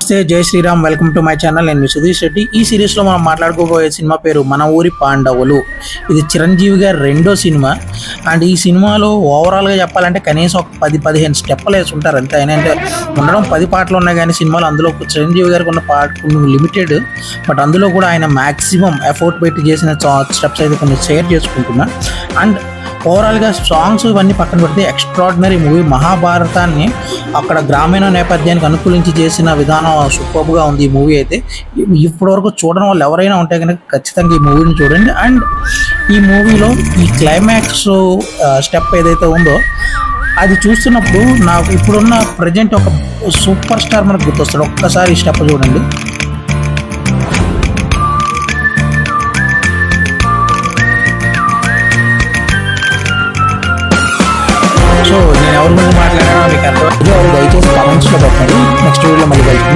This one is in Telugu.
నమస్తే, జై Shriram. Welcome to my channel. నేను మీ సుధీష్ రెడ్డి. ఈ సిరీస్లో మనం మాట్లాడుకోబోయే సినిమా పేరు మన ఊరి పాండవులు. ఇది చిరంజీవి గారి రెండో సినిమా. అండ్ ఈ సినిమాలో ఓవరాల్గా చెప్పాలంటే కనీసం ఒక 10-15 స్టెప్పులు వేసి ఉంటారు అంతే. అంటే ఉండడం 10 పాటలు ఉన్నాయి కానీ సినిమాలో అందులో చిరంజీవి గారికి ఉన్న పాటలు లిమిటెడ్. బట్ అందులో కూడా ఆయన మ్యాక్సిమం ఎఫర్ట్ పెట్టి చేసిన స్టెప్స్ అయితే కొన్ని షేర్ చేసుకుంటున్నా. అండ్ ఓవరాల్గా సాంగ్స్ ఇవన్నీ పక్కన పెడితే ఎక్స్ట్రాడినరీ మూవీ. మహాభారతాన్ని అక్కడ గ్రామీణ నేపథ్యానికి అనుకూలించి చేసిన విధానం సూపర్గా ఉంది ఈ మూవీ అయితే. ఇప్పటివరకు చూడడం వాళ్ళు ఎవరైనా ఉంటే కనుక ఖచ్చితంగా ఈ మూవీని చూడండి. అండ్ ఈ మూవీలో ఈ క్లైమాక్స్ స్టెప్ ఏదైతే ఉందో అది చూస్తున్నప్పుడు నాకు ఇప్పుడున్న ప్రజెంట్ ఒక సూపర్ స్టార్ మనకు గుర్తొస్తాడు. ఒక్కసారి ఈ స్టెప్ చూడండి. సో నేను ఎవరి గురించి మాట్లాడానో మీకు అర్థం. దయచేసి కామెంట్స్లో పెట్టండి. నెక్స్ట్ వీడియోలో మళ్ళీ కలుసుకుందాం.